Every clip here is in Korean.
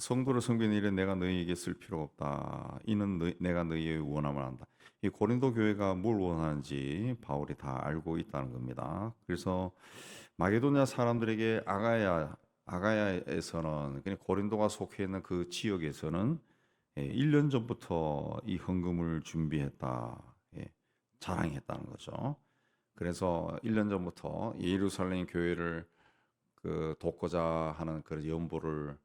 성도를 섬기는 일에 내가 너희에게 쓸 필요가 없다. 이는 내가 너희의 원함을 안다. 이 고린도 교회가 뭘 원하는지 바울이 다 알고 있다는 겁니다. 그래서 마게도냐 사람들에게 아가야에서는 그냥 고린도가 속해 있는 그 지역에서는 1년 전부터 이 헌금을 준비했다. 자랑했다는 거죠. 그래서 1년 전부터 예루살렘 교회를 돕고자 하는 그 연보를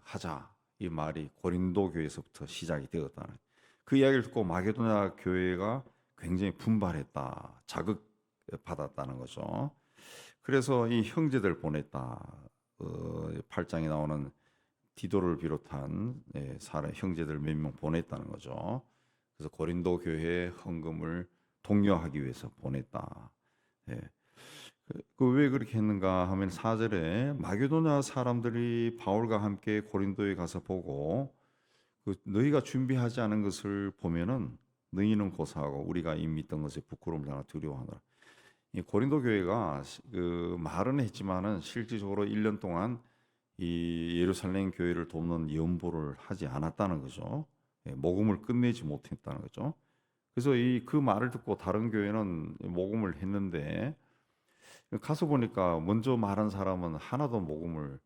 하자 이 말이 고린도 교회에서부터 시작이 되었다는 그 이야기를 듣고 마게도냐 교회가 굉장히 분발했다, 자극받았다는 거죠. 그래서 이 형제들 보냈다. 8장에 나오는 디도를 비롯한 사람 형제들 몇 명 보냈다는 거죠. 그래서 고린도 교회의 헌금을 독려하기 위해서 보냈다. 예. 왜 그렇게 했는가 하면 4절에 마게도냐 사람들이 바울과 함께 고린도에 가서 보고 너희가 준비하지 않은 것을 보면은 너희는 고사하고 우리가 이 믿던 것에 부끄러움을 당하 두려워하노라. 이 고린도 교회가 말은 했지만은 실질적으로 1년 동안 이 예루살렘 교회를 돕는 연보를 하지 않았다는 거죠. 모금을 끝내지 못했다는 거죠. 그래서 그 말을 듣고 다른 교회는 모금을 했는데 가서 보니까 먼저 말한 사람은 하나도 모금을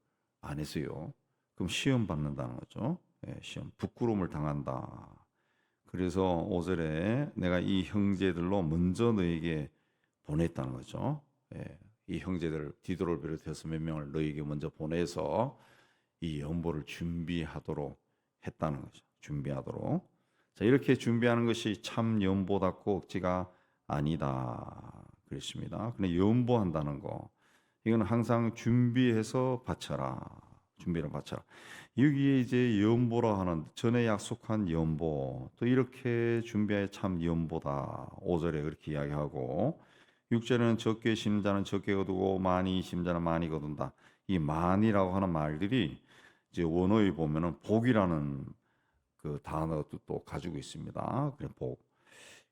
안 했어요. 그럼 시험 받는다는 거죠. 시험, 부끄러움을 당한다. 그래서 5절에 내가 이 형제들로 먼저 너에게 보냈다는 거죠. 이 형제들 디도를 비롯해서 몇 명을 너에게 먼저 보내서 이 연보를 준비하도록 했다는 거죠. 준비하도록. 자, 이렇게 준비하는 것이 참 연보답고 억지가 아니다. 그렇습니다. 근데 연보한다는 거, 이건 항상 준비해서 바쳐라. 준비를 바쳐라. 여기에 이제 연보라 하는 전에 약속한 연보, 또 이렇게 준비해 참 연보다. 5절에 그렇게 이야기하고 6절에는 적게 심는 자는 적게 거두고 많이 심는 자는 많이 거둔다. 이 많이라고 하는 말들이 이제 원어에 보면은 복이라는 그 단어도 또 가지고 있습니다. 그래 복.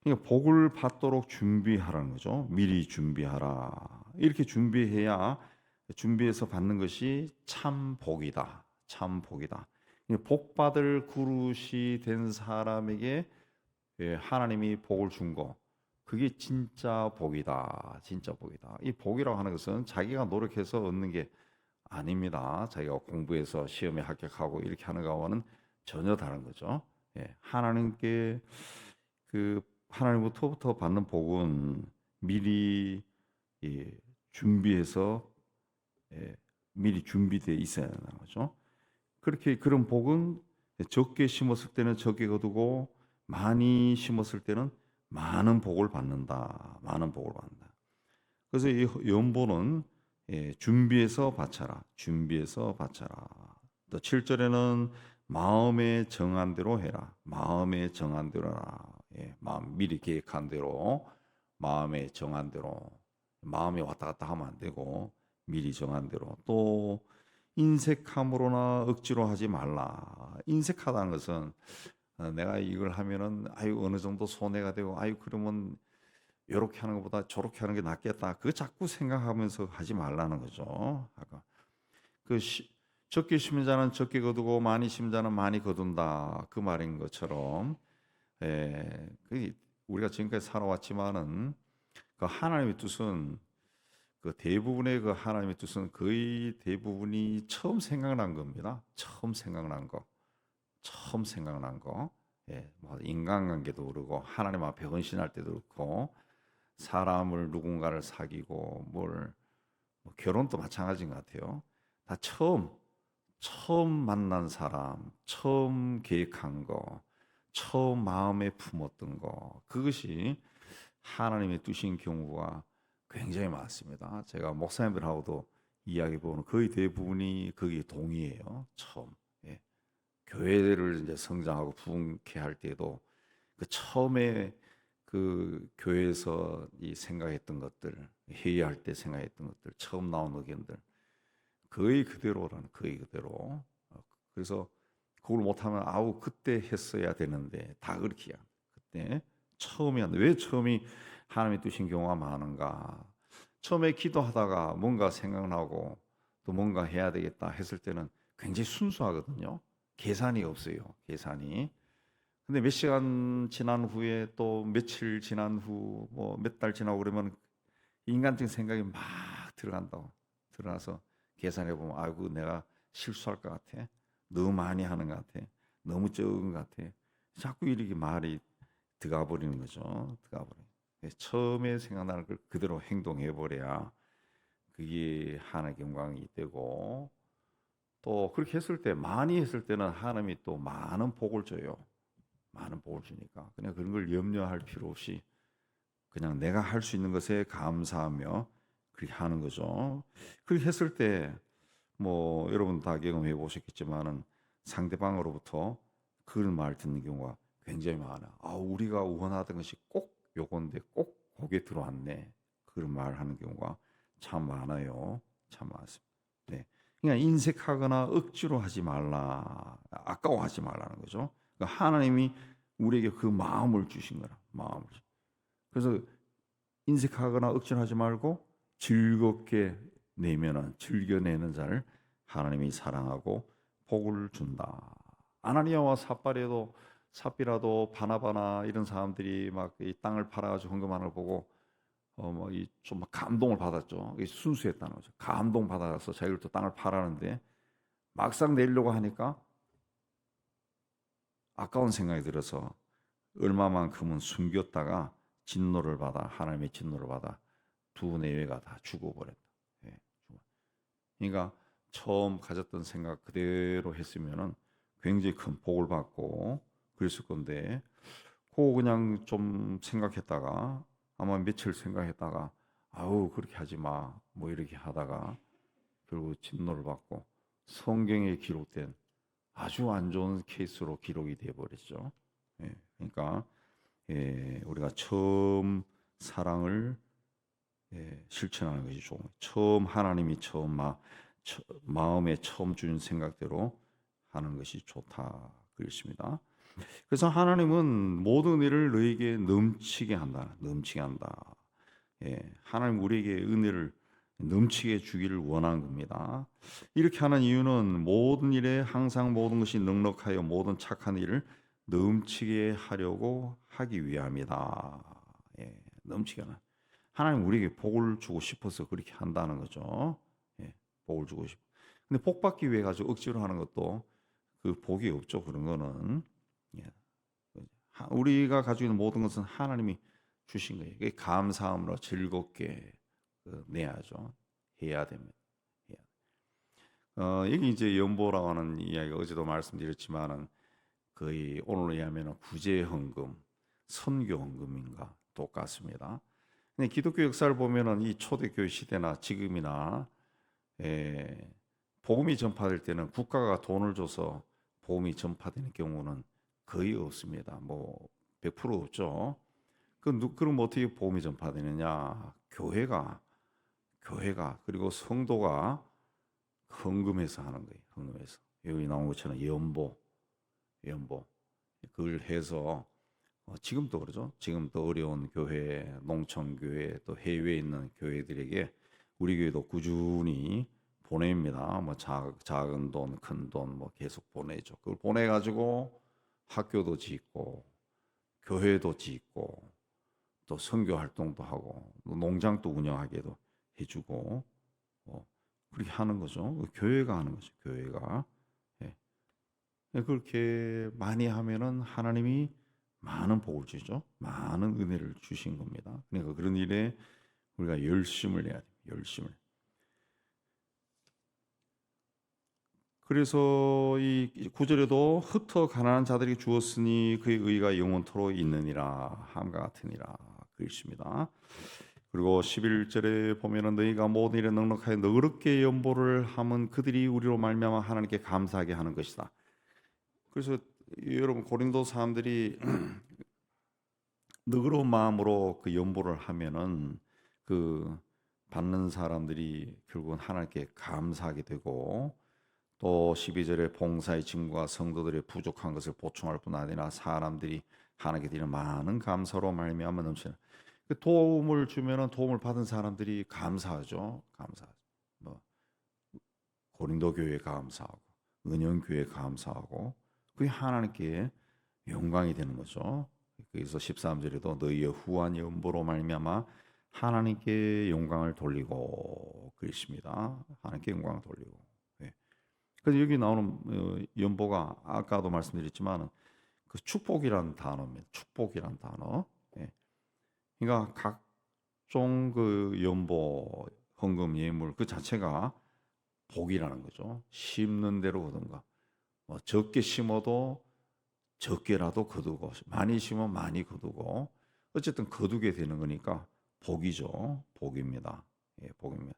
그러니까 복을 받도록 준비하라는 거죠. 미리 준비하라. 이렇게 준비해야 준비해서 받는 것이 참 복이다. 참 복이다. 복 받을 그릇이 된 사람에게 하나님이 복을 준 거, 그게 진짜 복이다. 진짜 복이다. 이 복이라고 하는 것은 자기가 노력해서 얻는 게 아닙니다. 자기가 공부해서 시험에 합격하고 이렇게 하는 거와는 전혀 다른 거죠. 하나님께 하나님부터 받는 복은 미리 준비해서 미리 준비되어 있어야 하는 거죠. 그렇게 그런 복은 적게 심었을 때는 적게 거두고 많이 심었을 때는 많은 복을 받는다. 많은 복을 받는다. 그래서 이 연보는 준비해서 바쳐라. 준비해서 바쳐라. 또 7절에는 마음에 정한 대로 해라. 마음에 정한 대로 해라. 마음 미리 계획한 대로 마음에 정한 대로 마음에 왔다 갔다 하면 안 되고 미리 정한 대로 또 인색함으로나 억지로 하지 말라. 인색하다는 것은 내가 이걸 하면은 아유 어느 정도 손해가 되고 아유 그러면 이렇게 하는 것보다 저렇게 하는 게 낫겠다. 그거 자꾸 생각하면서 하지 말라는 거죠. 아까 그 적게 심은 자는 적게 거두고 많이 심은 자는 많이 거둔다. 그 말인 것처럼 우리가 지금까지 살아왔지만은 그 하나님의 뜻은 그 대부분의 그 하나님의 뜻은 거의 대부분이 처음 생각난 겁니다. 처음 생각난 거, 처음 생각난 거. 뭐 인간관계도 그렇고 하나님 앞에 헌신할 때도 그렇고 사람을 누군가를 사귀고 뭐 결혼도 마찬가지인 것 같아요. 다 처음 만난 사람, 처음 계획한 거, 처음 마음에 품었던 거, 그것이 하나님의 뜻인 경우가 굉장히 많습니다. 제가 목사님들하고도 이야기 보면 거의 대부분이 거기에 동의해요. 처음. 교회를 이제 성장하고 부흥케 할 때도 그 처음에 그 교회에서 이 생각했던 것들, 회의할 때 생각했던 것들, 처음 나온 의견들 거의 그대로라는 거의 그대로. 그래서 그걸 못하면 아우 그때 했어야 되는데 다 그렇게야. 그때 처음이야. 왜 처음이 하나님의 뜻인 경우가 많은가? 처음에 기도하다가 뭔가 생각나고 또 뭔가 해야 되겠다 했을 때는 굉장히 순수하거든요. 계산이 없어요. 계산이. 근데 몇 시간 지난 후에 또 며칠 지난 후 뭐 몇 달 지나고 그러면 인간적인 생각이 막 들어간다고. 들어가서 계산해 보면 아이고 내가 실수할 것 같아. 너무 많이 하는 것 같아. 너무 적은 것 같아. 자꾸 이렇게 말이 들어가 버리는 거죠. 들어가 버려. 처음에 생각나는 걸 그대로 행동해 버려야 그게 하나님의 영광이 되고 또 그렇게 했을 때 많이 했을 때는 하나님이 또 많은 복을 줘요. 많은 복을 주니까 그냥 그런 걸 염려할 필요 없이 그냥 내가 할 수 있는 것에 감사하며 그렇게 하는 거죠. 그렇게 했을 때 뭐 여러분 다 경험해 보셨겠지만은 상대방으로부터 그런 말 듣는 경우가 굉장히 많아. 아, 우리가 원하던 것이 꼭 요건데 꼭 거기에 들어왔네. 그런 말 하는 경우가 참 많아요. 참 많습니다. 네. 그냥 인색하거나 억지로 하지 말라. 아까워하지 말라는 거죠. 그러니까 하나님이 우리에게 그 마음을 주신 거라. 마음을. 그래서 인색하거나 억지로 하지 말고 즐겁게 내면은 즐겨내는 자를 하나님이 사랑하고 복을 준다. 아나니아와 삽비라도 바나바나 이런 사람들이 막 이 땅을 팔아가지고 헌금하는 걸 보고 뭐이좀 감동을 받았죠. 순수했다는 거죠. 감동 받아서 자기들도 땅을 팔았는데 막상 내려고 하니까 아까운 생각이 들어서 얼마만큼은 숨겼다가 진노를 받아 하나님의 진노를 받아 두 내외가 다 죽어버렸다. 예, 그러니까 처음 가졌던 생각 그대로 했으면은 굉장히 큰 복을 받고 그랬을 건데 그거 그냥 좀 생각했다가 아마 며칠 생각했다가 아우 그렇게 하지 마 뭐 이렇게 하다가 결국 진노를 받고 성경에 기록된 아주 안 좋은 케이스로 기록이 되어 버렸죠. 예, 그러니까 우리가 처음 사랑을 실천하는 것이 좋은 거예요. 처음 하나님이 마음에 처음 주는 생각대로 하는 것이 좋다 그랬습니다. 그래서 하나님은 모든 일을 너에게 넘치게 한다. 넘치게 한다. 하나님 우리에게 은혜를 넘치게 주기를 원하는 겁니다. 이렇게 하는 이유는 모든 일에 항상 모든 것이 넉넉하여 모든 착한 일을 넘치게 하려고 하기 위함이다. 넘치게 하는. 하나님 우리에게 복을 주고 싶어서 그렇게 한다는 거죠. 복을 주고 싶어. 근데 복 받기 위해 가지고 억지로 하는 것도 그 복이 없죠. 그런 거는 우리가 가지고 있는 모든 것은 하나님이 주신 거예요. 그게 감사함으로 즐겁게 내야죠. 해야 됩니다. 여기 이제 연보라고 하는 이야기가 어제도 말씀드렸지만은 거의 오늘로 의하면 구제 헌금, 선교 헌금인가 똑같습니다. 근데 기독교 역사를 보면은 이 초대교회 시대나 지금이나 복음이 전파될 때는 국가가 돈을 줘서 복음이 전파되는 경우는 거의 없습니다. 뭐 100% 없죠. 그럼 어떻게 복음이 전파되느냐? 교회가 그리고 성도가 헌금해서 하는 거예요. 헌금해서 여기 나온 것처럼 연보 그걸 해서 지금도 그러죠. 지금도 어려운 교회, 농촌교회 또 해외에 있는 교회들에게 우리 교회도 꾸준히 보냅니다. 뭐 작은 돈, 큰 돈 뭐 계속 보내죠. 그걸 보내가지고 학교도 짓고 교회도 짓고 또 선교 활동도 하고 농장도 운영하게도 해주고 그렇게 하는 거죠. 교회가 하는 거죠. 교회가 그렇게 많이 하면은 하나님이 많은 복을 주죠. 많은 은혜를 주신 겁니다. 그러니까 그런 일에 우리가 열심을 내야 돼요. 열심을. 그래서 이 구절에도 흩어 가난한 자들에게 주었으니 그의 의가 영원토록 있느니라 함과 같으니라 그랬습니다. 그리고 11절에 보면은 너희가 모든 일에 넉넉하여 너그럽게 연보를 하면 그들이 우리로 말미암아 하나님께 감사하게 하는 것이다. 그래서 여러분 고린도 사람들이 너그러운 마음으로 그 연보를 하면은 그 받는 사람들이 결국은 하나님께 감사하게 되고 또 12절에 봉사의 짐과 성도들의 부족한 것을 보충할 뿐 아니라 사람들이 하나님께 드리는 많은 감사로 말미암아 넘치는 그 도움을 주면은 도움을 받은 사람들이 감사하죠. 감사하죠. 뭐 고린도 교회에 감사하고 은영교회 감사하고 그게 하나님께 영광이 되는 거죠. 그래서 13절에도 너희의 후한 연보로 말미암아 하나님께 영광을 돌리고 그랬습니다. 하나님께 영광을 돌리고. 예. 그래서 여기 나오는 연보가 아까도 말씀드렸지만 그 축복이라는 단어입니다. 축복이라는 단어. 예. 그러니까 각종 그 연보, 헌금, 예물 그 자체가 복이라는 거죠. 심는 대로 거둔가. 뭐 적게 심어도 적게라도 거두고 많이 심으면 많이 거두고 어쨌든 거두게 되는 거니까 복이죠. 복입니다. 예, 복입니다.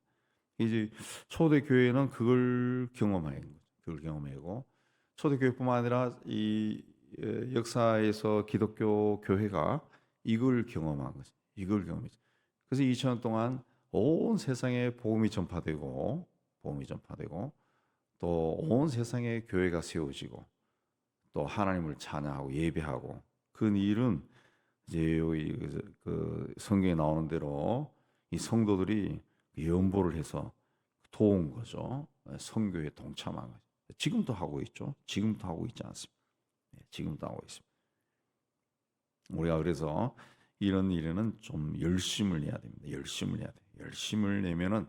이제 초대 교회는 그걸 경험하는 거죠. 그걸 경험하고 초대 교회뿐만 아니라 이 역사에서 기독교 교회가 이걸 경험한 거죠. 이걸 경험했죠. 그래서 2000년 동안 온 세상에 복음이 전파되고 또 온 세상에 교회가 세워지고 또 하나님을 찬양하고 예배하고 그 일은 이제 그 성경에 나오는 대로 이 성도들이 연보를 해서 도운 거죠. 선교에 동참한 거죠. 지금도 하고 있죠. 지금도 하고 있지 않습니까? 지금도 하고 있습니다. 우리가 그래서 이런 일에는 좀 열심을 내야 됩니다. 열심을 내야 돼. 열심을 내면은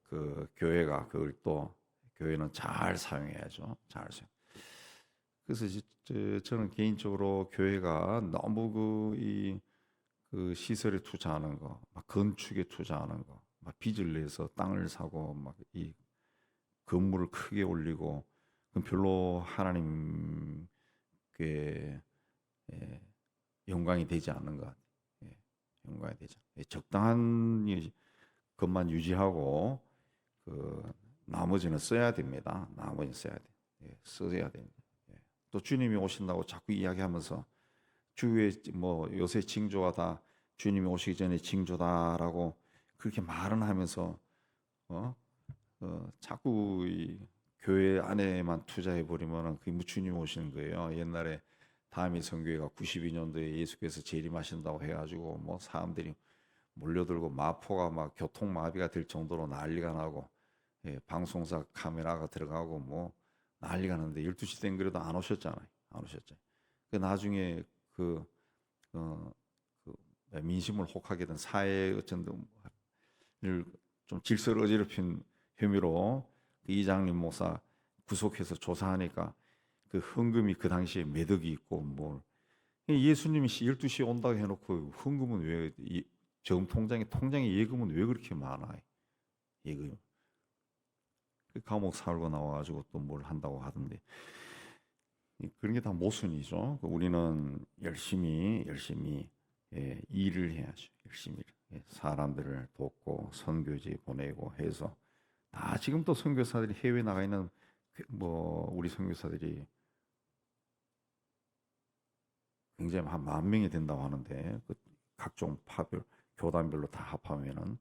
그 교회가 그걸 또 교회는 잘 사용해야죠. 잘 사용. 그래서 저는 개인적으로 교회가 너무 그 시설에 투자하는 거, 막 건축에 투자하는 거, 막 빚을 내서 땅을 사고 막 이 건물을 크게 올리고 그건 별로 하나님께 영광이 되지 않는 것 같아요. 영광이 되지 않아요. 적당한 것만 유지하고 그 나머지는 써야 됩니다. 나머지는 써야 돼. 써야 됩니다. 또 주님이 오신다고 자꾸 이야기하면서 주의 뭐 요새 징조가 다 주님이 오시기 전에 징조다라고 그렇게 말은 하면서 자꾸 이 교회 안에만 투자해 버리면은 그게 주님 오시는 거예요. 옛날에 다미 선교회가 92년도에 예수께서 재림하신다고 해가지고 뭐 사람들이 몰려들고 마포가 막 교통마비가 될 정도로 난리가 나고 방송사 카메라가 들어가고 뭐 난리가 나는데 12시 된 그래도 안 오셨잖아요. 안 오셨잖아요. 그 나중에 그 민심을 혹하게 된 사회 어쩐 좀 질서를 어지럽힌 혐의로 그 이장님 목사 구속해서 조사하니까 그 헌금이 그 당시에 매덕이 있고 뭐 예수님이 12시에 온다고 해놓고 헌금은 왜 저금 통장에 예금은 왜 그렇게 많아요? 예금. 감옥 살고 나와가지고 또 뭘 한다고 하던데 그런 게 다 모순이죠. 우리는 열심히 일을 해야죠. 열심히 사람들을 돕고 선교지 보내고 해서 다 지금 또 선교사들이 해외 나가 있는 뭐 우리 선교사들이 굉장히 한 10,000명이 된다고 하는데 그 각종 파별 교단별로 다 합하면은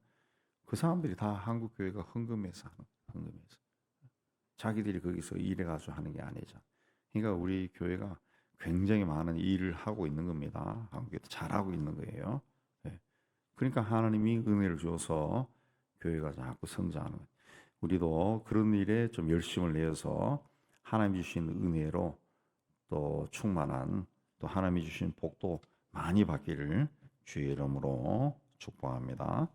그 사람들이 다 한국 교회가 헌금해서 하는 헌금해서 자기들이 거기서 일해가지고 하는 게 아니죠. 그러니까 우리 교회가 굉장히 많은 일을 하고 있는 겁니다. 한국에도 잘하고 있는 거예요. 네. 그러니까 하나님이 은혜를 줘서 교회가 자꾸 성장하는 거예요. 우리도 그런 일에 좀 열심을 내서 하나님이 주신 은혜로 또 충만한 또 하나님이 주신 복도 많이 받기를 주의 이름으로 축복합니다.